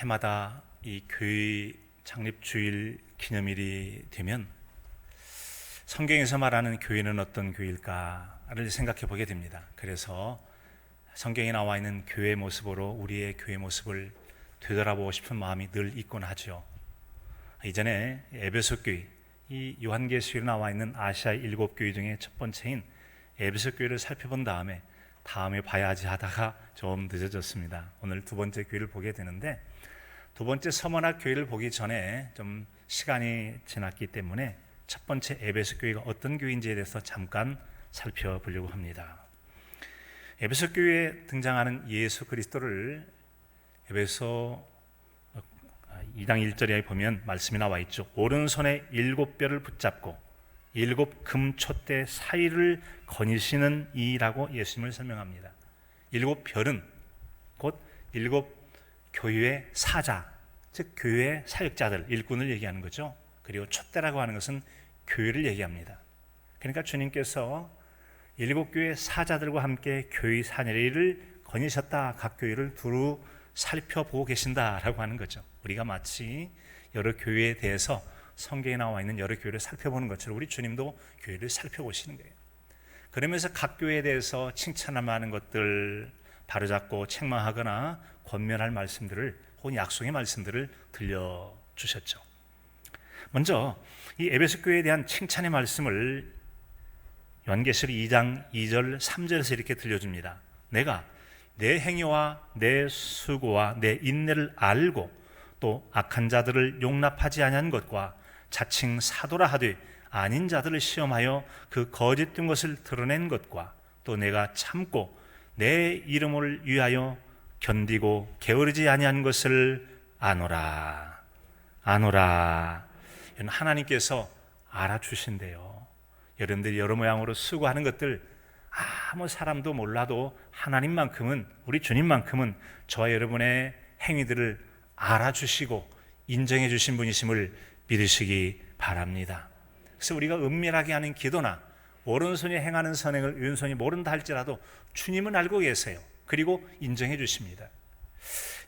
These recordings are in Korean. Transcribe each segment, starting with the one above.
해마다 이 교회 창립 주일 기념일이 되면 성경에서 말하는 교회는 어떤 교회일까를 생각해 보게 됩니다. 그래서 성경에 나와 있는 교회 모습으로 우리의 교회 모습을 되돌아보고 싶은 마음이 늘 있곤 하죠. 이전에 에베소 교회, 이 요한계시록에 나와 있는 아시아 7교회 중에 첫 번째인 에베소 교회를 살펴본 다음에 봐야지 하다가 좀 늦어졌습니다. 오늘 두 번째 교회를 보게 되는데, 두 번째 서머나 교회를 보기 전에 좀 시간이 지났기 때문에 첫 번째 에베소 교회가 어떤 교회인지에 대해서 잠깐 살펴보려고 합니다. 에베소 교회에 등장하는 예수 그리스도를 에베소 2장 1절에 보면 말씀이 나와 있죠. 오른손에 7뼈를 붙잡고 7 금촛대 사이를 거니시는 이라고 예수님을 설명합니다. 7별은 곧 7 교회의 사자, 즉 교회의 사역자들, 일꾼을 얘기하는 거죠. 그리고 촛대라고 하는 것은 교회를 얘기합니다. 그러니까 주님께서 7교회 사자들과 함께 교회 사내리를 거니셨다, 각 교회를 두루 살펴보고 계신다라고 하는 거죠. 우리가 마치 여러 교회에 대해서 성경에 나와 있는 여러 교회를 살펴보는 것처럼 우리 주님도 교회를 살펴보시는 거예요. 그러면서 각 교회에 대해서 칭찬하는 것들 바로잡고 책망하거나 권면할 말씀들을, 혹은 약속의 말씀들을 들려주셨죠. 먼저 이 에베소 교회에 대한 칭찬의 말씀을 요한계시록 2장 2절 3절에서 이렇게 들려줍니다. 내가 내 행위와 내 수고와 내 인내를 알고 또 악한 자들을 용납하지 아니한 것과 자칭 사도라 하되 아닌 자들을 시험하여 그 거짓된 것을 드러낸 것과 또 내가 참고 내 이름을 위하여 견디고 게으르지 아니한 것을 아노라. 하나님께서 알아주신대요. 여러분들이 여러 모양으로 수고하는 것들 아무 사람도 몰라도 하나님만큼은, 우리 주님만큼은 저와 여러분의 행위들을 알아주시고 인정해 주신 분이심을 믿으시기 바랍니다. 그래서 우리가 은밀하게 하는 기도나 오른손이 행하는 선행을 왼손이 모른다 할지라도 주님은 알고 계세요. 그리고 인정해 주십니다.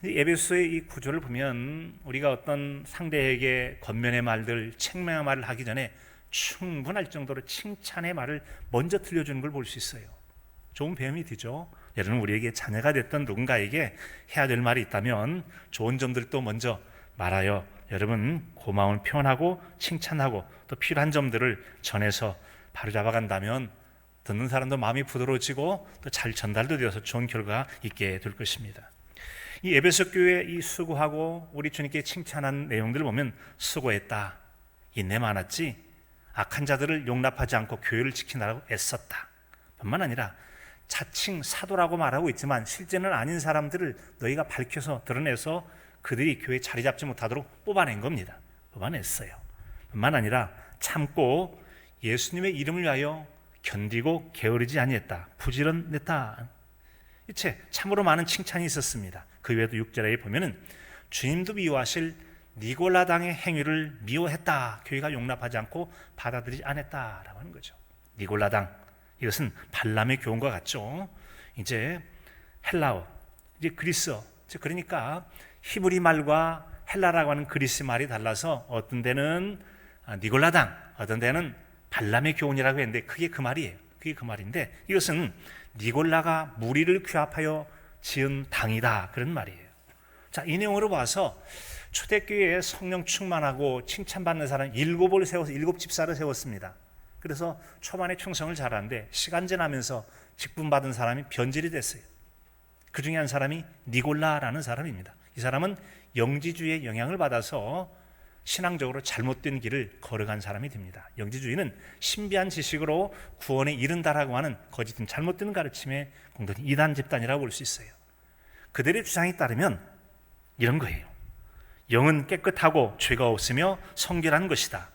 에베소의 이 구조를 보면 우리가 어떤 상대에게 권면의 말들, 책망의 말을 하기 전에 충분할 정도로 칭찬의 말을 먼저 들려주는 걸 볼 수 있어요. 좋은 배움이 되죠. 여러분, 우리에게 자녀가 됐던 누군가에게 해야 될 말이 있다면 좋은 점들도 먼저 말하여 여러분 고마움을 표현하고 칭찬하고 또 필요한 점들을 전해서 바로잡아간다면 듣는 사람도 마음이 부드러워지고 또 잘 전달도 되어서 좋은 결과가 있게 될 것입니다. 이 에베소 교회 이 수고하고 우리 주님께 칭찬한 내용들을 보면 수고했다, 인내 많았지, 악한 자들을 용납하지 않고 교회를 지키느라고 애썼다, 뿐만 아니라 자칭 사도라고 말하고 있지만 실제는 아닌 사람들을 너희가 밝혀서 드러내서 그들이 교회에 자리 잡지 못하도록 뽑아낸 겁니다. 뽑아냈어요. 뿐만 아니라 참고 예수님의 이름을 위하여 견디고 게으르지 아니했다, 부지런했다. 이체 참으로 많은 칭찬이 있었습니다. 그 외에도 6절에 보면은 주님도 미워하실 니골라당의 행위를 미워했다, 교회가 용납하지 않고 받아들이지 않았다라고 하는 거죠. 니골라당, 이것은 발람의 교훈과 같죠. 이제 헬라어, 이제 그리스어, 그러니까 히브리 말과 헬라라고 하는 그리스 말이 달라서 어떤 데는 니골라당, 어떤 데는 발람의 교훈이라고 했는데 그게 그 말이에요. 그게 그 말인데 이것은 니골라가 무리를 규합하여 지은 당이다, 그런 말이에요. 자, 이 내용으로 봐서 초대교회에 성령 충만하고 칭찬받는 사람 7을 세워서 7집사를 세웠습니다. 그래서 초반에 충성을 잘하는데 시간 지나면서 직분받은 사람이 변질이 됐어요. 그 중에 한 사람이 니골라라는 사람입니다. 이 사람은 영지주의의 영향을 받아서 신앙적으로 잘못된 길을 걸어간 사람이 됩니다. 영지주의는 신비한 지식으로 구원에 이른다라고 하는 거짓된 잘못된 가르침의 공동체, 이단 집단이라고 볼 수 있어요. 그들의 주장에 따르면 이런 거예요. 영은 깨끗하고 죄가 없으며 성결한 것이다.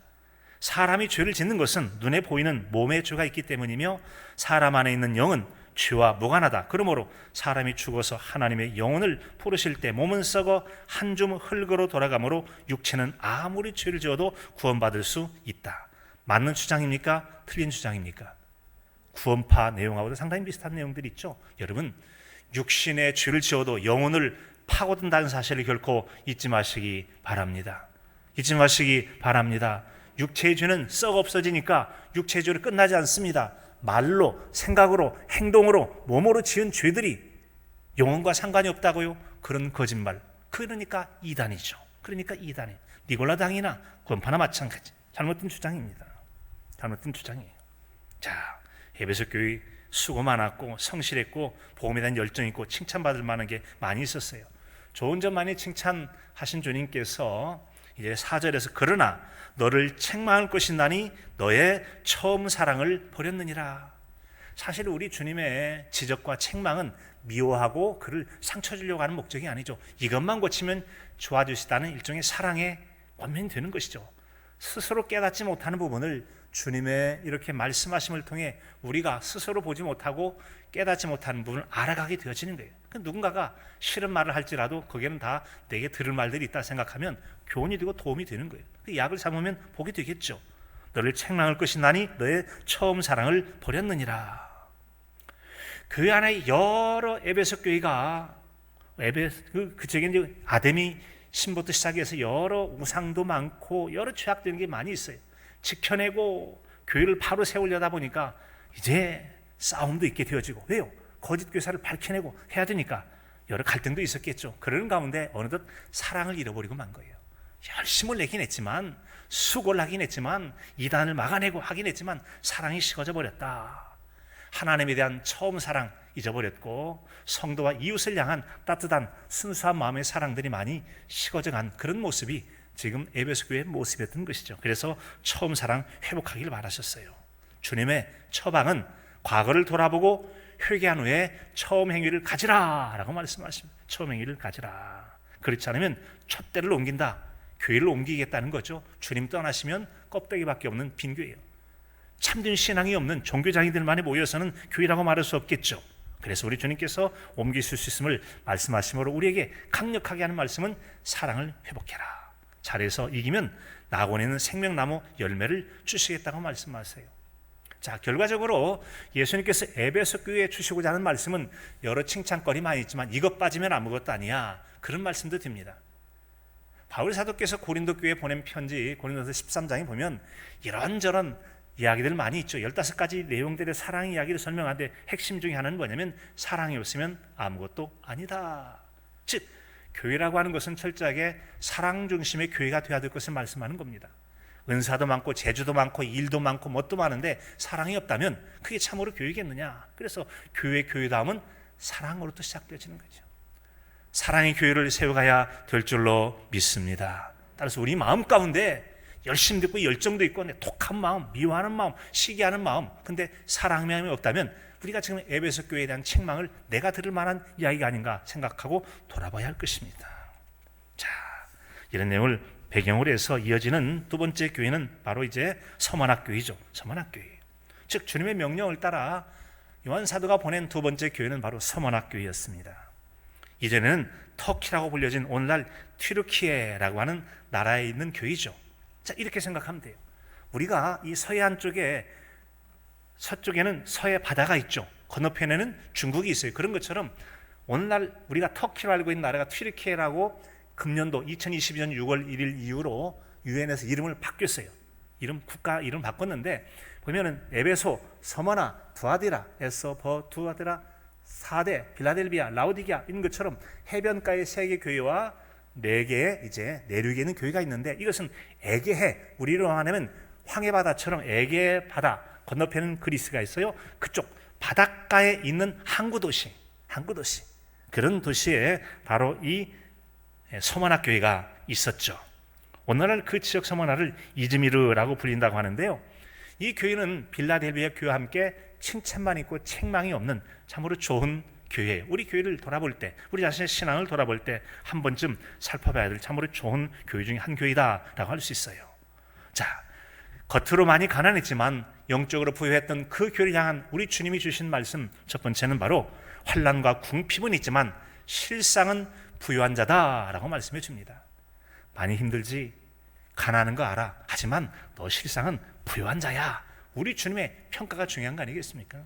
사람이 죄를 짓는 것은 눈에 보이는 몸에 죄가 있기 때문이며 사람 안에 있는 영은 죄와 무관하다. 그러므로 사람이 죽어서 하나님의 영혼을 부르실 때 몸은 썩어 한 줌 흙으로 돌아가므로 육체는 아무리 죄를 지어도 구원받을 수 있다. 맞는 주장입니까? 틀린 주장입니까? 구원파 내용하고도 상당히 비슷한 내용들이 있죠. 여러분, 육신의 죄를 지어도 영혼을 파고든다는 사실을 결코 잊지 마시기 바랍니다. 잊지 마시기 바랍니다. 육체의 죄는 썩 없어지니까 육체의 죄로 끝나지 않습니다. 말로, 생각으로, 행동으로, 몸으로 지은 죄들이 영혼과 상관이 없다고요? 그런 거짓말. 그러니까 이단이죠. 그러니까 이단이. 니골라당이나 권파나 마찬가지. 잘못된 주장입니다. 잘못된 주장이에요. 자, 에베소 교회 수고 많았고 성실했고 복음에 대한 열정이 있고 칭찬받을 만한 게 많이 있었어요. 좋은 점 많이 칭찬하신 주님께서 이제 4절에서 그러나 너를 책망할 것이나니 너의 처음 사랑을 버렸느니라. 사실 우리 주님의 지적과 책망은 미워하고 그를 상처 주려고 하는 목적이 아니죠. 이것만 고치면 좋아지시다는 일종의 사랑의 권면이 되는 것이죠. 스스로 깨닫지 못하는 부분을 주님의 이렇게 말씀하심을 통해 우리가 스스로 보지 못하고 깨닫지 못하는 부분을 알아가게 되어지는 거예요. 누군가가 싫은 말을 할지라도 거기에는 다 내게 들을 말들이 있다 생각하면 교훈이 되고 도움이 되는 거예요. 약을 삼으면 복이 되겠죠. 너를 책망할 것이나니 너의 처음 사랑을 버렸느니라. 그 안에 여러 에베소 교회가 그쪽에 이제 아데미 신부터 시작해서 여러 우상도 많고 여러 죄악되는 게 많이 있어요. 지켜내고 교회를 바로 세우려다 보니까 이제 싸움도 있게 되어지고, 왜요? 거짓 교사를 밝혀내고 해야 되니까 여러 갈등도 있었겠죠. 그러는 가운데 어느덧 사랑을 잃어버리고 만 거예요. 열심을 내긴 했지만, 수고를 하긴 했지만, 이단을 막아내고 하긴 했지만 사랑이 식어져 버렸다. 하나님에 대한 처음 사랑 잊어버렸고 성도와 이웃을 향한 따뜻한 순수한 마음의 사랑들이 많이 식어져간 그런 모습이 지금 에베소 교회의 모습이었던 것이죠. 그래서 처음 사랑 회복하기를 바라셨어요. 주님의 처방은 과거를 돌아보고 회개한 후에 처음 행위를 가지라 라고 말씀하십니다. 처음 행위를 가지라. 그렇지 않으면 촛대를 옮긴다. 교회를 옮기겠다는 거죠. 주님 떠나시면 껍데기밖에 없는 빈 교회예요. 참된 신앙이 없는 종교장이들만이 모여서는 교회라고 말할 수 없겠죠. 그래서 우리 주님께서 옮기실 수 있음을 말씀하심으로 우리에게 강력하게 하는 말씀은 사랑을 회복해라. 잘해서 이기면 낙원에는 생명나무 열매를 주시겠다고 말씀하세요. 자, 결과적으로 예수님께서 에베소 교회에 주시고자 하는 말씀은 여러 칭찬거리 많이 있지만 이것 빠지면 아무것도 아니야. 그런 말씀도 듭니다. 바울 사도께서 고린도 교회에 보낸 편지 고린도서 13장에 보면 이런저런 이야기들 많이 있죠. 15가지 내용들의 사랑 이야기를 설명하는데 핵심 중에 하나는 뭐냐면 사랑이 없으면 아무것도 아니다. 즉 교회라고 하는 것은 철저하게 사랑 중심의 교회가 되어야 될 것을 말씀하는 겁니다. 은사도 많고 재주도 많고 일도 많고 뭣도 많은데 사랑이 없다면 그게 참으로 교회겠느냐. 그래서 교회다움은 사랑으로부터 시작되어지는 거죠. 사랑의 교회를 세워가야 될 줄로 믿습니다. 따라서 우리 마음 가운데 열심도 있고 열정도 있고 독한 마음, 미워하는 마음, 시기하는 마음, 근데 사랑의 마음이 없다면 우리가 지금 에베소 교회에 대한 책망을 내가 들을 만한 이야기가 아닌가 생각하고 돌아봐야 할 것입니다. 자, 이런 내용을 배경으로 해서 이어지는 두 번째 교회는 바로 이제 서만학 교회죠. 서만학 교회. 즉 주님의 명령을 따라 요한 사도가 보낸 두 번째 교회는 바로 서만학 교회였습니다. 이제는 터키라고 불려진 오늘날 튀르키예라고 하는 나라에 있는 교회죠. 자, 이렇게 생각하면 돼요. 우리가 이 서해안 쪽에 서쪽에는 서해 바다가 있죠. 건너편에는 중국이 있어요. 그런 것처럼 오늘날 우리가 터키로 알고 있는 나라가 튀르키예라고 금년도 2022년 6월 1일 이후로 유엔에서 이름을 바뀌었어요. 국가 이름 바꿨는데 보면은 에베소, 서머나, 두아디라에서 두아디라, 사대, 빌라델비아, 라우디게아 이런 것처럼 해변가의 세 개 교회와 네 개의 이제 내륙에 있는 교회가 있는데 이것은 에게해, 우리로 하면 황해바다처럼 에게해 바다 건너편은 그리스가 있어요. 그쪽 바닷가에 있는 항구 도시 그런 도시에 바로 이 서머나 교회가 있었죠. 오늘날 그 지역 서머나를 이즈미르라고 불린다고 하는데요. 이 교회는 빌라델비아 교회와 함께 칭찬만 있고 책망이 없는 참으로 좋은 교회예요. 우리 교회를 돌아볼 때, 우리 자신의 신앙을 돌아볼 때 한 번쯤 살펴봐야 될 참으로 좋은 교회 중에 한 교회다라고 할 수 있어요. 자, 겉으로 많이 가난했지만 영적으로 부유했던 그 교회를 향한 우리 주님이 주신 말씀 첫 번째는 바로 환난과 궁핍은 있지만 실상은 부유한 자다라고 말씀해 줍니다. 많이 힘들지, 가난한 거 알아. 하지만 너 실상은 부유한 자야. 우리 주님의 평가가 중요한 거 아니겠습니까?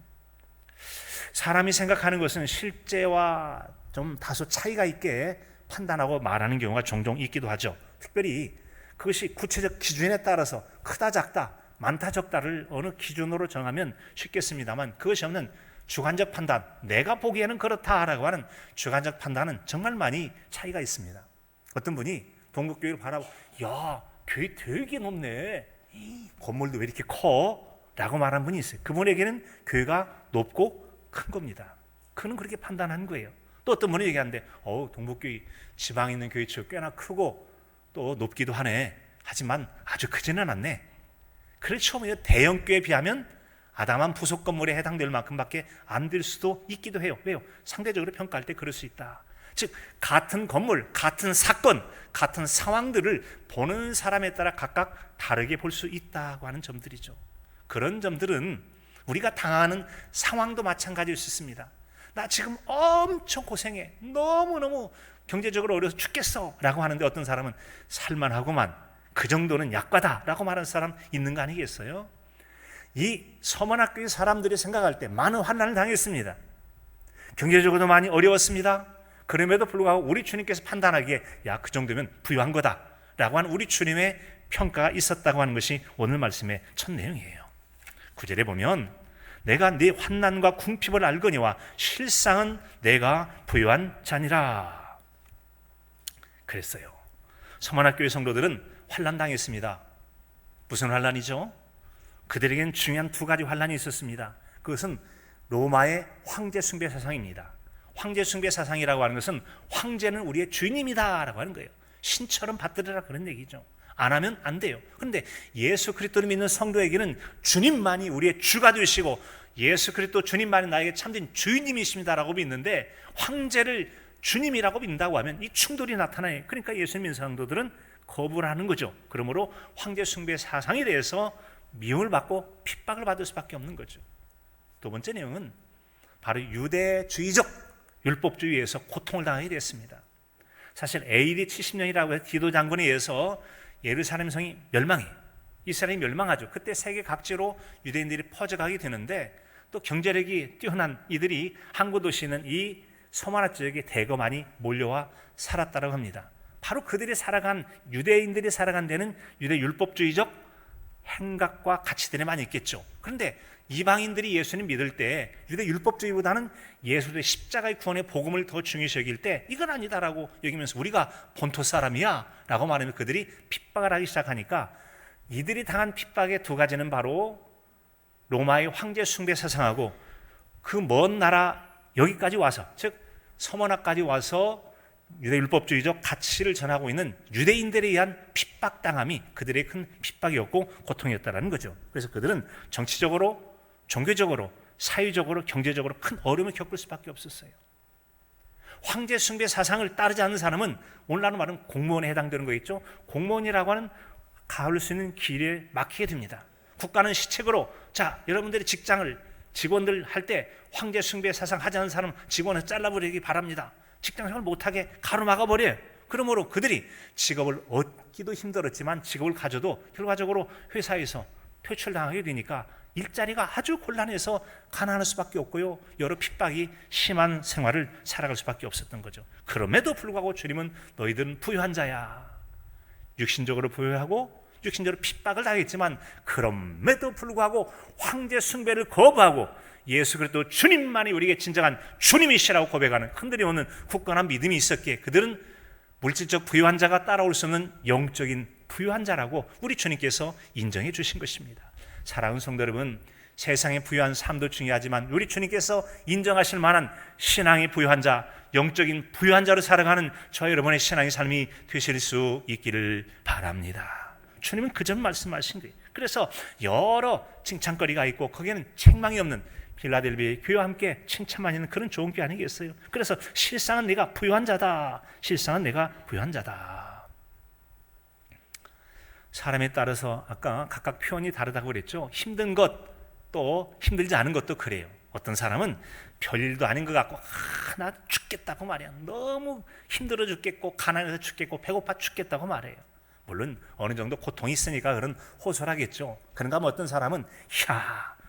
사람이 생각하는 것은 실제와 좀 다소 차이가 있게 판단하고 말하는 경우가 종종 있기도 하죠. 특별히 그것이 구체적 기준에 따라서 크다 작다, 많다 적다를 어느 기준으로 정하면 쉽겠습니다만, 그것이 없는 주관적 판단, 내가 보기에는 그렇다라고 하는 주관적 판단은 정말 많이 차이가 있습니다. 어떤 분이 동국교회를 바라보고, 야, 교회 되게 높네, 건물도 왜 이렇게 커? 라고 말한 분이 있어요. 그분에게는 교회가 높고 큰 겁니다. 그는 그렇게 판단한 거예요. 또 어떤 분이 얘기하는데, 동국교회 지방에 있는 교회 치고 꽤나 크고 또 높기도 하네. 하지만 아주 크지는 않네. 그렇죠. 대형교회에 비하면 아담한 부속 건물에 해당될 만큼밖에 안 될 수도 있기도 해요. 왜요? 상대적으로 평가할 때 그럴 수 있다. 즉, 같은 건물, 같은 사건, 같은 상황들을 보는 사람에 따라 각각 다르게 볼 수 있다고 하는 점들이죠. 그런 점들은 우리가 당하는 상황도 마찬가지일 수 있습니다. 나 지금 엄청 고생해, 너무너무 경제적으로 어려서 죽겠어 라고 하는데, 어떤 사람은 살만하고만, 그 정도는 약과다 라고 말하는 사람 있는 거 아니겠어요? 이 서문학교의 사람들이 생각할 때 많은 환난을 당했습니다. 경제적으로도 많이 어려웠습니다. 그럼에도 불구하고 우리 주님께서 판단하기에, 야, 그 정도면 부유한 거다 라고 하는 우리 주님의 평가가 있었다고 하는 것이 오늘 말씀의 첫 내용이에요. 9절에 보면, 내가 네 환난과 궁핍을 알거니와 실상은 내가 부유한 자니라 그랬어요. 서문학교의 성도들은 환난 당했습니다. 무슨 환난이죠? 그들에겐 중요한 두 가지 환난이 있었습니다. 그것은 로마의 황제 숭배 사상입니다. 황제 숭배 사상이라고 하는 것은 황제는 우리의 주인입니다 라고 하는 거예요. 신처럼 받들으라 그런 얘기죠. 안 하면 안 돼요. 그런데 예수 그리스도를 믿는 성도에게는 주님만이 우리의 주가 되시고, 예수 그리스도 주님만이 나에게 참된 주인님이십니다라고 믿는데, 황제를 주님이라고 믿는다고 하면 이 충돌이 나타나요. 그러니까 예수 믿는 성도들은 거부를 하는 거죠. 그러므로 황제 숭배 사상에 대해서 미움을 받고 핍박을 받을 수밖에 없는 거죠. 두 번째 내용은 바로 유대주의적 율법주의에서 고통을 당하게 됐습니다. 사실 AD 70년이라고 해서 디도 장군에 의해서 예루살렘 성이 멸망해, 이스라엘이 멸망하죠. 그때 세계 각지로 유대인들이 퍼져가게 되는데, 또 경제력이 뛰어난 이들이 항구 도시에 있는 이 서마나 지역에 대거 많이 몰려와 살았다고 합니다. 바로 그들이 살아간, 유대인들이 살아간 데는 유대 율법주의적 행각과 가치들이 많이 있겠죠. 그런데 이방인들이 예수님 믿을 때 유대 율법주의보다는 예수의 십자가의 구원의 복음을 더 중요시 여길 때, 이건 아니다라고 여기면서 우리가 본토 사람이야 라고 말하면 그들이 핍박을 하기 시작하니까, 이들이 당한 핍박의 두 가지는 바로 로마의 황제 숭배 사상하고 그 먼 나라 여기까지 와서, 즉 서머나까지 와서 유대 율법주의적 가치를 전하고 있는 유대인들에 의한 핍박당함이 그들의 큰 핍박이었고 고통이었다는 거죠. 그래서 그들은 정치적으로, 종교적으로, 사회적으로, 경제적으로 큰 어려움을 겪을 수밖에 없었어요. 황제 숭배 사상을 따르지 않는 사람은 오늘날로 말하면 공무원에 해당되는 거겠죠. 공무원이라고 하는 가을 수 있는 길에 막히게 됩니다. 국가는 시책으로, 자, 여러분들이 직원들 할 때 황제 숭배 사상 하지 않는 사람 직원을 잘라버리기 바랍니다. 직장생활 못하게 가로막아버려요. 그러므로 그들이 직업을 얻기도 힘들었지만 직업을 가져도 결과적으로 회사에서 퇴출당하게 되니까 일자리가 아주 곤란해서 가난할 수밖에 없고요, 여러 핍박이 심한 생활을 살아갈 수밖에 없었던 거죠. 그럼에도 불구하고 주님은 너희들은 부유한 자야, 육신적으로 부유하고 육신적으로 핍박을 당했지만 그럼에도 불구하고 황제 숭배를 거부하고 예수 그리스도 주님만이 우리에게 진정한 주님이시라고 고백하는 흔들림 없는 굳건한 믿음이 있었기에 그들은 물질적 부유한 자가 따라올 수 없는 영적인 부유한 자라고 우리 주님께서 인정해 주신 것입니다. 사랑하는 성도 여러분, 세상의 부유한 삶도 중요하지만 우리 주님께서 인정하실 만한 신앙의 부유한 자, 영적인 부유한 자로 살아가는 저와 여러분의 신앙의 삶이 되실 수 있기를 바랍니다. 주님은 그 점 말씀하신 거예요. 그래서 여러 칭찬거리가 있고 거기에는 책망이 없는 필라델비아의 교회와 함께 칭찬만 있는 그런 좋은 교회 아니겠어요? 그래서 실상은 내가 부유한 자다, 실상은 내가 부유한 자다. 사람에 따라서 아까 각각 표현이 다르다고 그랬죠. 힘든 것, 또 힘들지 않은 것도 그래요. 어떤 사람은 별일도 아닌 것 같고 나 죽겠다고 말해요. 너무 힘들어 죽겠고 가난해서 죽겠고 배고파 죽겠다고 말해요. 물론 어느 정도 고통이 있으니까 그런 호소를 하겠죠. 그런가 하면 어떤 사람은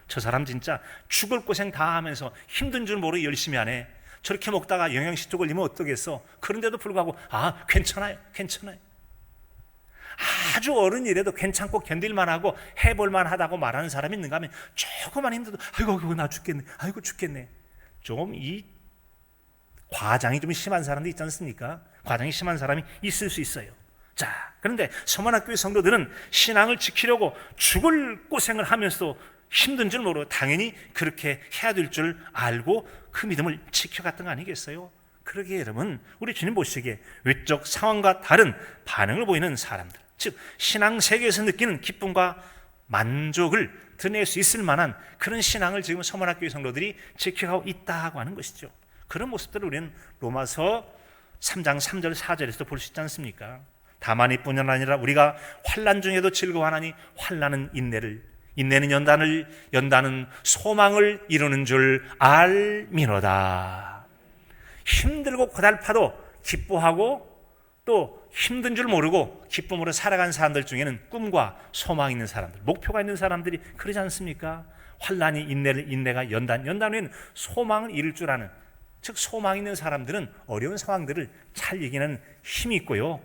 저 사람 진짜 죽을 고생 다 하면서 힘든 줄 모르고 열심히 하네. 저렇게 먹다가 영양실조 걸리면 어떠겠어? 그런데도 불구하고 괜찮아요. 아주 어른이라도 괜찮고 견딜만하고 해볼만하다고 말하는 사람이 있는가 하면 조금만 힘들어도 아이고 나 죽겠네. 아이고 죽겠네. 좀 이 과장이 좀 심한 사람도 있지 않습니까? 과장이 심한 사람이 있을 수 있어요. 자, 그런데 서만학교의 성도들은 신앙을 지키려고 죽을 고생을 하면서도 힘든 줄 모르고 당연히 그렇게 해야 될 줄 알고 그 믿음을 지켜갔던 거 아니겠어요? 그러기에 여러분, 우리 주님 보시기에 외적 상황과 다른 반응을 보이는 사람들, 즉 신앙 세계에서 느끼는 기쁨과 만족을 드러낼 수 있을 만한 그런 신앙을 지금 서만학교의 성도들이 지켜가고 있다고 하는 것이죠. 그런 모습들을 우리는 로마서 3장 3절 4절에서 볼 수 있지 않습니까? 다만 이뿐 아니라 우리가 환난 중에도 즐거워하나니 환난은 인내는 연단은 소망을 이루는 줄 알미로다. 힘들고 고달파도 기뻐하고 또 힘든 줄 모르고 기쁨으로 살아간 사람들 중에는 꿈과 소망이 있는 사람들, 목표가 있는 사람들이 그러지 않습니까? 환난이 인내가 연단은 소망을 이룰 줄 아는, 즉 소망 있는 사람들은 어려운 상황들을 잘 이기는 힘이 있고요,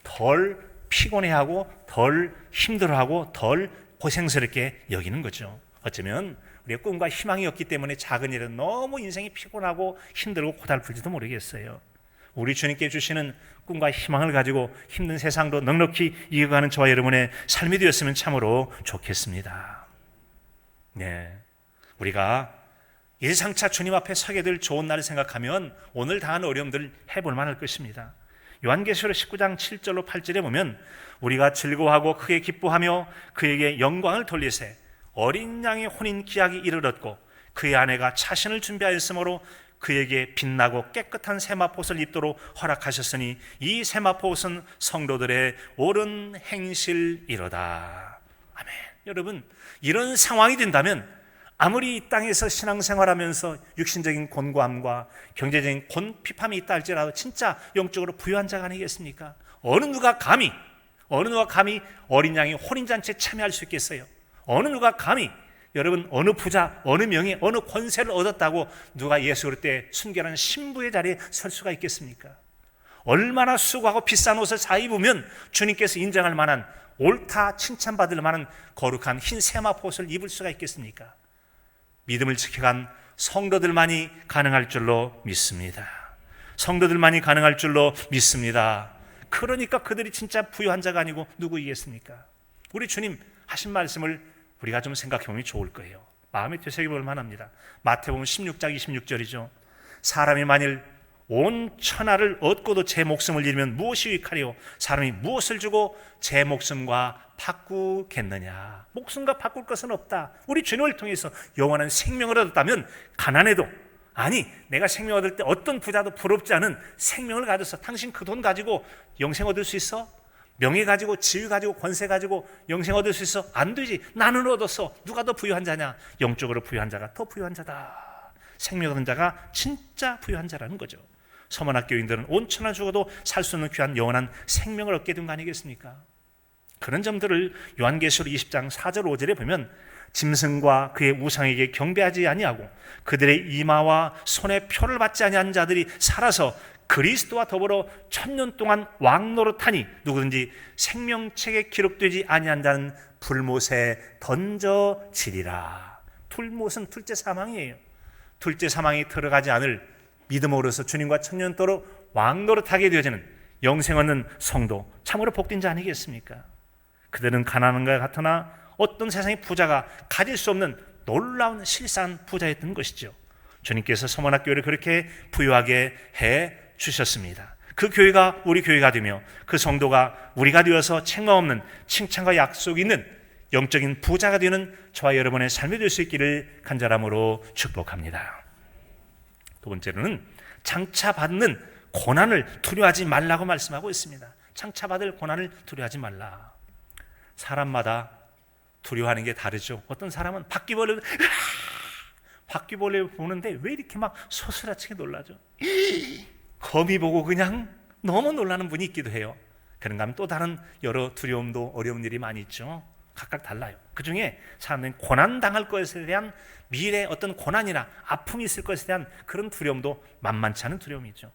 덜 피곤해하고 덜 힘들어하고 덜 고생스럽게 여기는 거죠. 어쩌면 우리가 꿈과 희망이 없기 때문에 작은 일은 너무 인생이 피곤하고 힘들고 고달플지도 모르겠어요. 우리 주님께 주시는 꿈과 희망을 가지고 힘든 세상도 넉넉히 이겨가는 저와 여러분의 삶이 되었으면 참으로 좋겠습니다. 네, 우리가 일상차 주님 앞에 서게 될 좋은 날을 생각하면 오늘 당한 어려움들을 해볼 만할 것입니다. 요한계시록 19장 7절로 8절에 보면 우리가 즐거워하고 크게 기뻐하며 그에게 영광을 돌리세 어린 양의 혼인 기약이 이르렀고 그의 아내가 차신을 준비하였으므로 그에게 빛나고 깨끗한 세마포옷을 입도록 허락하셨으니 이 세마포옷은 성도들의 옳은 행실이로다. 아멘. 여러분, 이런 상황이 된다면 아무리 이 땅에서 신앙생활하면서 육신적인 곤고함과 경제적인 곤핍함이 있다 할지라도 진짜 영적으로 부유한 자가 아니겠습니까? 어느 누가 감히 어린 양의 혼인잔치에 참여할 수 있겠어요? 어느 누가 감히 여러분 어느 부자, 어느 명예, 어느 권세를 얻었다고 누가 예수 그럴 때 순결한 신부의 자리에 설 수가 있겠습니까? 얼마나 수고하고 비싼 옷을 사 입으면 주님께서 인정할 만한 옳다 칭찬받을 만한 거룩한 흰 세마포옷을 입을 수가 있겠습니까? 믿음을 지켜간 성도들만이 가능할 줄로 믿습니다. 성도들만이 가능할 줄로 믿습니다. 그러니까 그들이 진짜 부유한 자가 아니고 누구이겠습니까? 우리 주님 하신 말씀을 우리가 좀 생각해 보면 좋을 거예요. 마음에 되새겨볼 만합니다. 마태복음 16장 26절이죠. 사람이 만일 온 천하를 얻고도 제 목숨을 잃으면 무엇이 유익하리요? 사람이 무엇을 주고 제 목숨과 바꾸겠느냐? 목숨과 바꿀 것은 없다. 우리 주님을 통해서 영원한 생명을 얻었다면 가난해도, 아니 내가 생명 얻을 때 어떤 부자도 부럽지 않은 생명을 가져서 당신 그 돈 가지고 영생 얻을 수 있어? 명예 가지고 지위 가지고 권세 가지고 영생 얻을 수 있어? 안 되지. 나는 얻었어. 누가 더 부유한 자냐? 영적으로 부유한 자가 더 부유한 자다. 생명 얻은 자가 진짜 부유한 자라는 거죠. 서문학교인들은 온 천하 죽어도 살 수 없는 귀한 영원한 생명을 얻게 된 거 아니겠습니까? 그런 점들을 요한계시록 20장 4절 5절에 보면 짐승과 그의 우상에게 경배하지 아니하고 그들의 이마와 손에 표를 받지 아니한 자들이 살아서 그리스도와 더불어 1000년 동안 왕노릇하니 누구든지 생명책에 기록되지 아니한 자는 불못에 던져지리라. 불못은 둘째 사망이에요. 둘째 사망이 들어가지 않을 믿음으로서 주님과 천년도록 왕노릇하게 되어지는 영생 얻는 성도, 참으로 복된 자 아니겠습니까? 그들은 가난한 것 같으나 어떤 세상의 부자가 가질 수 없는 놀라운 실산 부자였던 것이죠. 주님께서 서문학교를 그렇게 부유하게 해 주셨습니다. 그 교회가 우리 교회가 되며 그 성도가 우리가 되어서 책망 없는 칭찬과 약속이 있는 영적인 부자가 되는 저와 여러분의 삶이 될 수 있기를 간절함으로 축복합니다. 두 번째로는 장차 받는 고난을 두려워하지 말라고 말씀하고 있습니다. 장차 받을 고난을 두려워하지 말라. 사람마다 두려워하는 게 다르죠. 어떤 사람은 바퀴벌레 보는데 왜 이렇게 막 소스라치게 놀라죠? 거미 보고 그냥 너무 놀라는 분이 있기도 해요. 그런가 하면 또 다른 여러 두려움도 어려운 일이 많이 있죠. 각각 달라요. 그 중에 사람들은 고난당할 것에 대한 미래의 어떤 고난이나 아픔이 있을 것에 대한 그런 두려움도 만만치 않은 두려움이죠.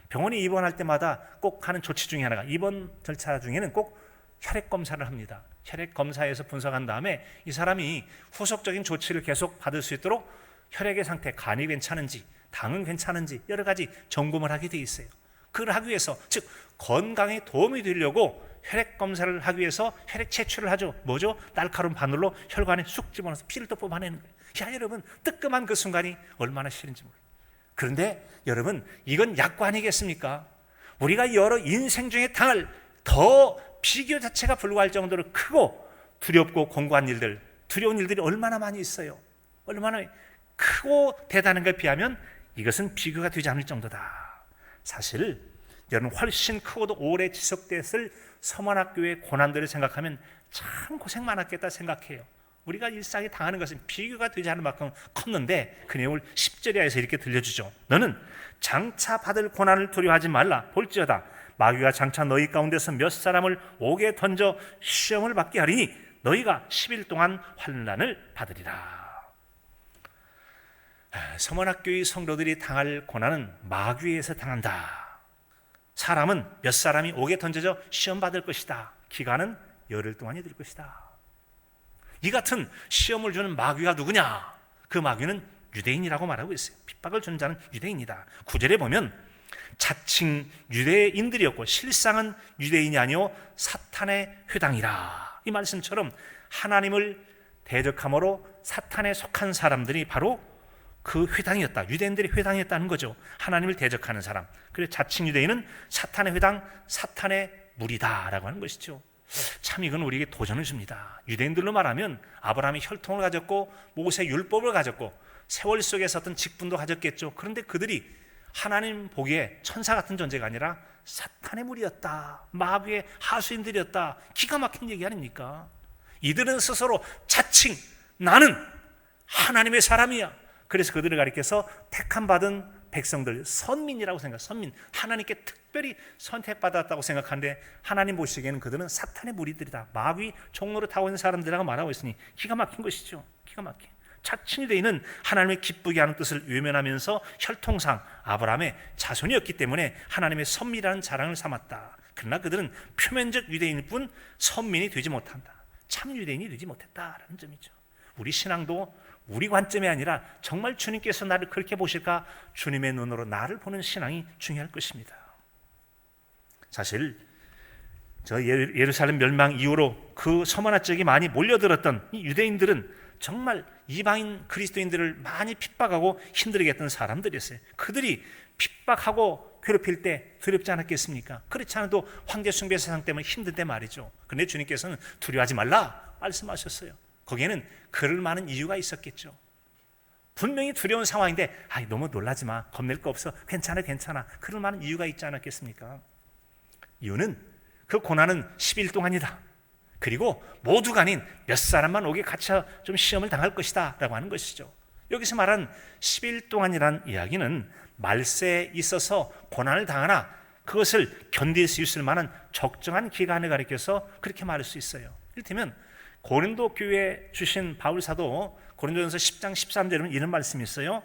병원에 입원할 때마다 꼭 하는 조치 중에 하나가, 입원 절차 중에는 꼭 혈액 검사를 합니다. 혈액 검사에서 분석한 다음에 이 사람이 후속적인 조치를 계속 받을 수 있도록 혈액의 상태, 간이 괜찮은지, 당은 괜찮은지 여러 가지 점검을 하게 돼 있어요. 그걸 하기 위해서, 즉 건강에 도움이 되려고 혈액 검사를 하기 위해서 혈액 채취를 하죠. 뭐죠? 날카로운 바늘로 혈관에 쑥 집어넣어서 피를 또 뽑아내는 거예요. 야, 여러분, 뜨끔한 그 순간이 얼마나 싫은지 몰라요. 그런데 여러분, 이건 약과 아니겠습니까? 우리가 여러 인생 중에 당할 더 비교 자체가 불과할 정도로 크고 두렵고 공고한 일들, 두려운 일들이 얼마나 많이 있어요. 얼마나 크고 대단한 것에 비하면 이것은 비교가 되지 않을 정도다. 사실 여러분, 훨씬 크고도 오래 지속됐을 서만학교의 고난들을 생각하면 참 고생 많았겠다 생각해요. 우리가 일상에 당하는 것은 비교가 되지 않을 만큼 컸는데 그 내용을 10절에서 이렇게 들려주죠. 너는 장차 받을 고난을 두려워하지 말라. 볼지어다 마귀가 장차 너희 가운데서 몇 사람을 옥에 던져 시험을 받게 하리니 너희가 10일 동안 환난을 받으리라. 서만학교의 성도들이 당할 고난은 마귀에서 당한다. 사람은 몇 사람이 옥에 던져져 시험 받을 것이다. 기간은 열흘 동안이 될 것이다. 이 같은 시험을 주는 마귀가 누구냐? 그 마귀는 유대인이라고 말하고 있어요. 핍박을 주는 자는 유대인이다. 9절에 보면 자칭 유대인들이었고 실상은 유대인이 아니오 사탄의 회당이라. 이 말씀처럼 하나님을 대적함으로 사탄에 속한 사람들이 바로 그 회당이었다. 유대인들이 회당이었다는 거죠. 하나님을 대적하는 사람. 그래서 자칭 유대인은 사탄의 회당, 사탄의 무리다라고 하는 것이죠. 참 이건 우리에게 도전을 줍니다. 유대인들로 말하면 아브라함이 혈통을 가졌고 모세 율법을 가졌고 세월 속에서 어떤 직분도 가졌겠죠. 그런데 그들이 하나님 보기에 천사 같은 존재가 아니라 사탄의 무리였다. 마귀의 하수인들이었다. 기가 막힌 얘기 아닙니까? 이들은 스스로 자칭 나는 하나님의 사람이야. 그래서 그들을 가리켜서 택함받은 백성들, 선민이라고 생각해요. 선민, 하나님께 특별히 선택받았다고 생각하는데 하나님 보시기에는 그들은 사탄의 무리들이다. 마귀 종로를 타고 있는 사람들이라고 말하고 있으니 기가 막힌 것이죠. 기가 막힌. 자칭 유대인은 하나님의 기쁘게 하는 뜻을 외면하면서 혈통상 아브라함의 자손이었기 때문에 하나님의 선민이라는 자랑을 삼았다. 그러나 그들은 표면적 유대인일 뿐 선민이 되지 못한다. 참 유대인이 되지 못했다라는 점이죠. 우리 신앙도 우리 관점이 아니라 정말 주님께서 나를 그렇게 보실까? 주님의 눈으로 나를 보는 신앙이 중요할 것입니다. 사실 저 예루살렘 멸망 이후로 그 서머나 쪽에 많이 몰려들었던 이 유대인들은 정말 이방인 그리스도인들을 많이 핍박하고 힘들게 했던 사람들이었어요. 그들이 핍박하고 괴롭힐 때 두렵지 않았겠습니까? 그렇지 않아도 황제 숭배 세상 때문에 힘든데 말이죠. 그런데 주님께서는 두려워하지 말라 말씀하셨어요. 거기에는 그럴 만한 이유가 있었겠죠. 분명히 두려운 상황인데 너무 놀라지 마. 겁낼 거 없어. 괜찮아. 그럴 만한 이유가 있지 않았겠습니까? 이유는 그 고난은 10일 동안이다. 그리고 모두가 아닌 몇 사람만 옥에 갇혀 좀 시험을 당할 것이다 라고 하는 것이죠. 여기서 말한 10일 동안이란 이야기는 말세에 있어서 고난을 당하나 그것을 견딜 수 있을 만한 적정한 기간을 가리켜서 그렇게 말할 수 있어요. 이를테면 고린도 교회에 주신 바울 사도 고린도전서 10장 13절에는 이런 말씀이 있어요.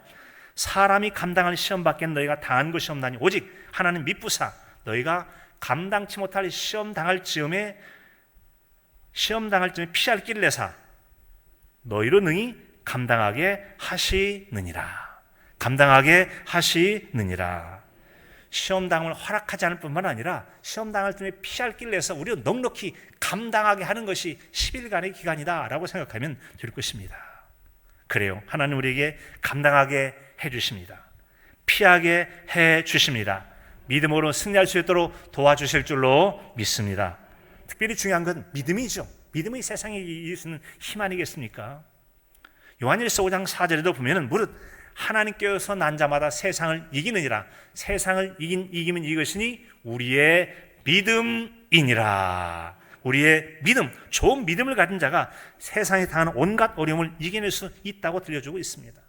사람이 감당할 시험 밖엔 너희가 당한 것이 없나니 오직 하나님 미쁘사 너희가 감당치 못할 시험 당할 즈음에 피할 길을 내사 너희로 능히 감당하게 하시느니라. 감당하게 하시느니라. 시험당을 허락하지 않을 뿐만 아니라 시험당할 때 피할 길을 내서 우리를 넉넉히 감당하게 하는 것이 10일간의 기간이다 라고 생각하면 될 것입니다. 그래요. 하나님 우리에게 감당하게 해주십니다. 피하게 해주십니다. 믿음으로 승리할 수 있도록 도와주실 줄로 믿습니다. 특별히 중요한 건 믿음이죠. 믿음이 세상에 이길 수 있는 힘 아니겠습니까? 요한일서 5장 4절에도 보면 무릇 하나님께서 난 자마다 세상을 이기느니라. 세상을 이기면 이것이니 우리의 믿음이니라. 우리의 믿음, 좋은 믿음을 가진 자가 세상에 당하는 온갖 어려움을 이겨낼 수 있다고 들려주고 있습니다.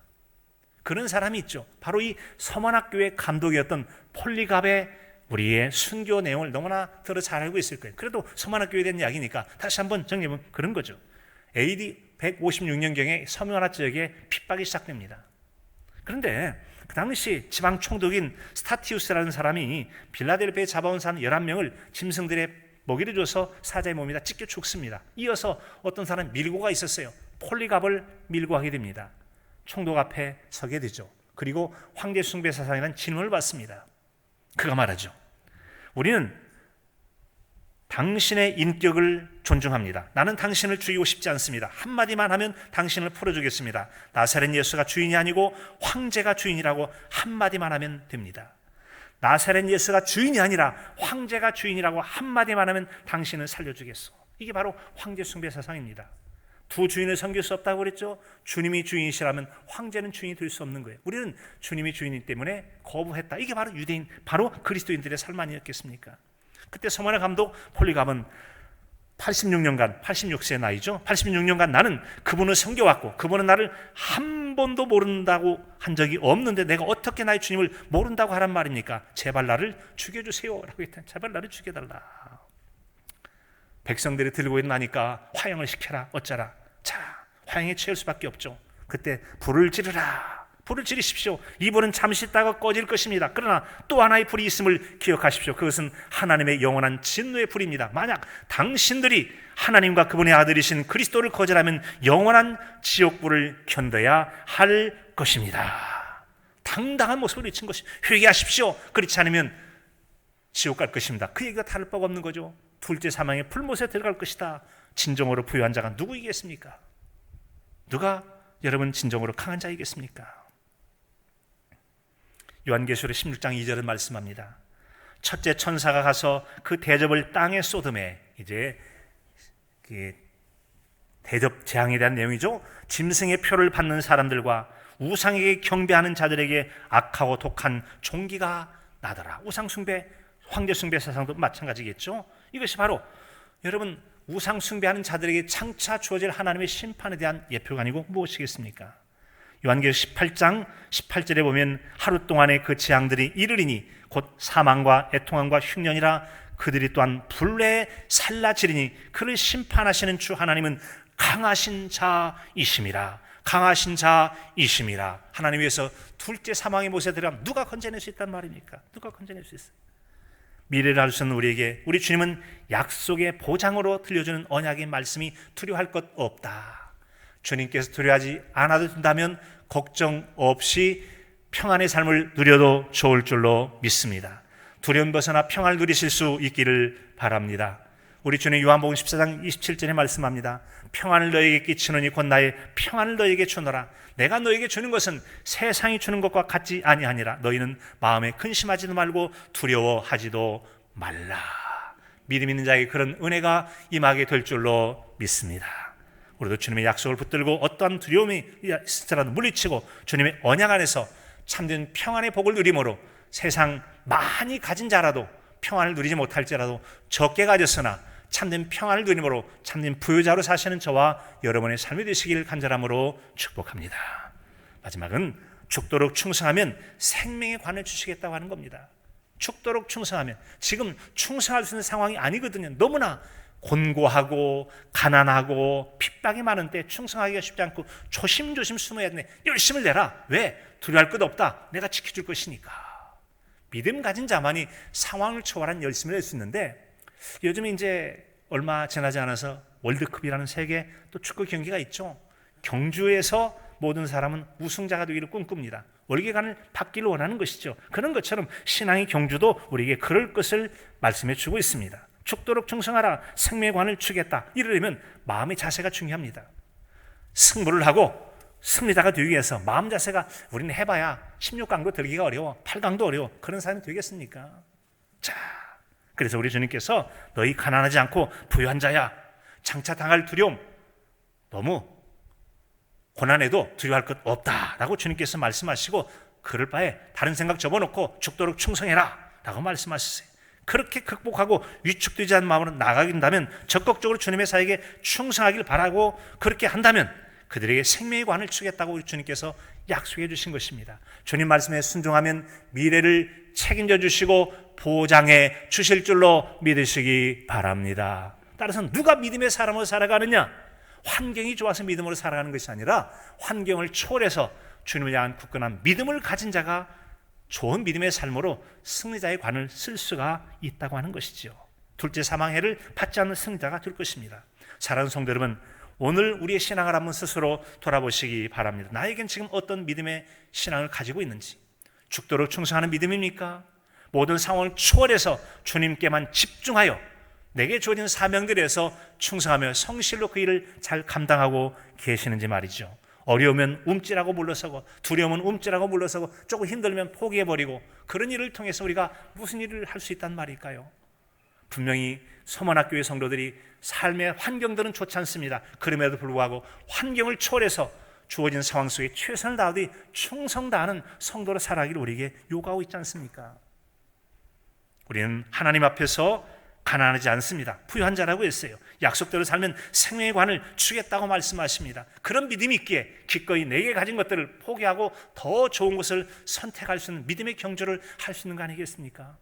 그런 사람이 있죠. 바로 이 서만학교의 감독이었던 폴리갑의 우리의 순교 내용을 너무나 들어 잘 알고 있을 거예요. 그래도 서만학교에 대한 이야기니까 다시 한번 정리해보면 그런 거죠. AD 156년경에 서명하나 지역에 핍박이 시작됩니다. 그런데 그 당시 지방 총독인 스타티우스라는 사람이 빌라델피아에 잡아온 사람 11명을 짐승들의 먹이를 줘서 사자의 몸에다 찢겨 죽습니다. 이어서 어떤 사람 밀고가 있었어요. 폴리갑을 밀고 하게 됩니다. 총독 앞에 서게 되죠. 그리고 황제 숭배 사상이라는 질문을 받습니다. 그가 말하죠. 우리는 당신의 인격을 존중합니다. 나는 당신을 죽이고 싶지 않습니다. 한마디만 하면 당신을 풀어주겠습니다. 나사렛 예수가 주인이 아니고 황제가 주인이라고 한마디만 하면 됩니다. 나사렛 예수가 주인이 아니라 황제가 주인이라고 한마디만 하면 당신을 살려주겠소. 이게 바로 황제 숭배 사상입니다. 두 주인을 섬길 수 없다고 그랬죠. 주님이 주인이시라면 황제는 주인이 될 수 없는 거예요. 우리는 주님이 주인이기 때문에 거부했다. 이게 바로 유대인, 바로 그리스도인들의 삶 아니었겠습니까? 그때 서머나 감독 폴리갑은 86년간, 86세의 나이죠. 86년간 나는 그분을 섬겨왔고 그분은 나를 한 번도 모른다고 한 적이 없는데 내가 어떻게 나의 주님을 모른다고 하란 말입니까? 제발 나를 죽여주세요 라고 했더니 제발 나를 죽여달라. 백성들이 들고 있나니까 화형을 시켜라 어쩌라. 자, 화형에 취할 수밖에 없죠. 그때 불을 지르라. 불을 지르십시오. 이 불은 잠시 있다가 꺼질 것입니다. 그러나 또 하나의 불이 있음을 기억하십시오. 그것은 하나님의 영원한 진노의 불입니다. 만약 당신들이 하나님과 그분의 아들이신 그리스도를 거절하면 영원한 지옥불을 견뎌야 할 것입니다. 당당한 모습을 외친 것이 회개하십시오. 그렇지 않으면 지옥 갈 것입니다. 그 얘기가 다를 바가 없는 거죠. 둘째 사망의 풀못에 들어갈 것이다. 진정으로 부유한 자가 누구이겠습니까? 누가 여러분 진정으로 강한 자이겠습니까? 요한계시록 16장 2절은 말씀합니다. 첫째 천사가 가서 그 대접을 땅에 쏟음에, 이제 대접 재앙에 대한 내용이죠. 짐승의 표를 받는 사람들과 우상에게 경배하는 자들에게 악하고 독한 종기가 나더라. 우상 숭배, 황제 숭배 사상도 마찬가지겠죠. 이것이 바로 여러분 우상 숭배하는 자들에게 장차 주어질 하나님의 심판에 대한 예표가 아니고 무엇이겠습니까? 요한계시록 18장 18절에 보면 하루 동안에 그 재앙들이 이르리니 곧 사망과 애통함과 흉년이라 그들이 또한 불내에 살라지리니 그를 심판하시는 주 하나님은 강하신 자이심이라. 강하신 자이심이라. 하나님 위해서 둘째 사망의 못에 들어가면 누가 건져낼 수 있단 말입니까? 누가 건져낼 수 있어요? 미래를 알수는 우리에게 우리 주님은 약속의 보장으로 들려주는 언약의 말씀이 두려워할 것 없다. 주님께서 두려워하지 않아도 된다면 걱정 없이 평안의 삶을 누려도 좋을 줄로 믿습니다. 두려움 벗어나 평안을 누리실 수 있기를 바랍니다. 우리 주님 요한복음 14장 27절에 말씀합니다. 평안을 너에게 끼치노니 곧 나의 평안을 너에게 주노라. 내가 너에게 주는 것은 세상이 주는 것과 같지 아니하니라. 너희는 마음에 근심하지도 말고 두려워하지도 말라. 믿음 있는 자에게 그런 은혜가 임하게 될 줄로 믿습니다. 우리도 주님의 약속을 붙들고 어떠한 두려움이 있을지라도 물리치고 주님의 언약 안에서 참된 평안의 복을 누림으로 세상 많이 가진 자라도 평안을 누리지 못할지라도 적게 가졌으나 참된 평안을 누림으로 참된 부유자로 사시는 저와 여러분의 삶이 되시길 간절함으로 축복합니다. 마지막은 죽도록 충성하면 생명의 관을 주시겠다고 하는 겁니다. 죽도록 충성하면, 지금 충성할 수 있는 상황이 아니거든요. 너무나 곤고하고 가난하고 핍박이 많은 때 충성하기가 쉽지 않고 조심조심 숨어야 되네. 열심을 내라. 왜? 두려워할 것 없다. 내가 지켜줄 것이니까. 믿음 가진 자만이 상황을 초월한 열심을 낼 수 있는데, 요즘에 이제 얼마 지나지 않아서 월드컵이라는 세계 또 축구 경기가 있죠. 경주에서 모든 사람은 우승자가 되기를 꿈꿉니다. 월계관을 받기를 원하는 것이죠. 그런 것처럼 신앙의 경주도 우리에게 그럴 것을 말씀해 주고 있습니다. 죽도록 충성하라. 생명의 관을 주겠다. 이러려면 마음의 자세가 중요합니다. 승부를 하고 승리자가 되기 위해서 마음 자세가, 우리는 해봐야 16강도 들기가 어려워, 8강도 어려워, 그런 사람이 되겠습니까? 자, 그래서 우리 주님께서 너희 가난하지 않고 부유한 자야, 장차 당할 두려움, 너무 고난에도 두려워할 것 없다라고 주님께서 말씀하시고, 그럴 바에 다른 생각 접어놓고 죽도록 충성해라 라고 말씀하셨어요. 그렇게 극복하고 위축되지 않은 마음으로 나아간다면, 적극적으로 주님의 사역에 충성하길 바라고 그렇게 한다면 그들에게 생명의 관을 주겠다고 우리 주님께서 약속해 주신 것입니다. 주님 말씀에 순종하면 미래를 책임져 주시고 보장해 주실 줄로 믿으시기 바랍니다. 따라서 누가 믿음의 사람으로 살아가느냐? 환경이 좋아서 믿음으로 살아가는 것이 아니라 환경을 초월해서 주님을 향한 굳건한 믿음을 가진 자가 좋은 믿음의 삶으로 승리자의 관을 쓸 수가 있다고 하는 것이죠. 둘째 사망해를 받지 않는 승리자가 될 것입니다. 사랑하는 성도 여러분, 오늘 우리의 신앙을 한번 스스로 돌아보시기 바랍니다. 나에겐 지금 어떤 믿음의 신앙을 가지고 있는지, 죽도록 충성하는 믿음입니까? 모든 상황을 초월해서 주님께만 집중하여 내게 주어진 사명들에서 충성하며 성실로 그 일을 잘 감당하고 계시는지 말이죠. 어려우면 움찔하고 물러서고, 두려우면 움찔하고 물러서고, 조금 힘들면 포기해버리고, 그런 일을 통해서 우리가 무슨 일을 할 수 있단 말일까요? 분명히 서문학교의 성도들이 삶의 환경들은 좋지 않습니다. 그럼에도 불구하고 환경을 초월해서 주어진 상황 속에 최선을 다하되 충성 다하는 성도로 살아가기를 우리에게 요구하고 있지 않습니까? 우리는 하나님 앞에서 가난하지 않습니다. 부유한 자라고 했어요. 약속대로 살면 생명의 관을 주겠다고 말씀하십니다. 그런 믿음이 있기에 기꺼이 내게 가진 것들을 포기하고 더 좋은 것을 선택할 수 있는 믿음의 경주를 할 수 있는 거 아니겠습니까?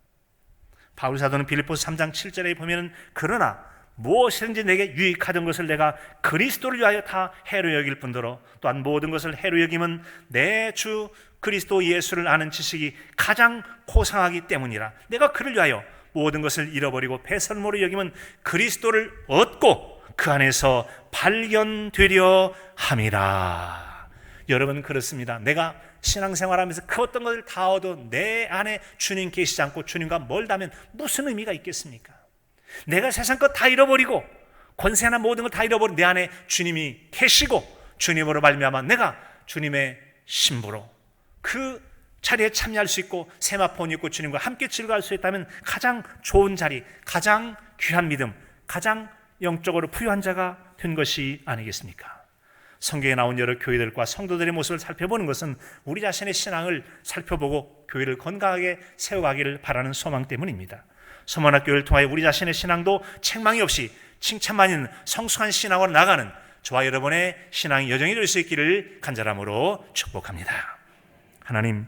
바울 사도는 빌립보서 3장 7절에 보면, 그러나 무엇이든지 내게 유익하던 것을 내가 그리스도를 위하여 다 해로 여길 뿐더러 또한 모든 것을 해로 여김은 내 주 그리스도 예수를 아는 지식이 가장 고상하기 때문이라. 내가 그를 위하여 모든 것을 잃어버리고 배설물로 여김은 그리스도를 얻고 그 안에서 발견되려 함이라. 여러분, 그렇습니다. 내가 신앙생활하면서 그 어떤 것을 다 얻어 내 안에 주님 계시지 않고 주님과 멀다면 무슨 의미가 있겠습니까? 내가 세상 것 다 잃어버리고 권세나 모든 걸 다 잃어버리고 내 안에 주님이 계시고 주님으로 말미암아 내가 주님의 신부로 그 자리에 참여할 수 있고 세마포는 있고 주님과 함께 즐거워할 수 있다면 가장 좋은 자리, 가장 귀한 믿음, 가장 영적으로 부유한 자가 된 것이 아니겠습니까? 성경에 나온 여러 교회들과 성도들의 모습을 살펴보는 것은 우리 자신의 신앙을 살펴보고 교회를 건강하게 세워가기를 바라는 소망 때문입니다. 서문학교를 통하여 우리 자신의 신앙도 책망이 없이 칭찬만 있는 성숙한 신앙으로 나가는 저와 여러분의 신앙의 여정이 될 수 있기를 간절함으로 축복합니다. 하나님,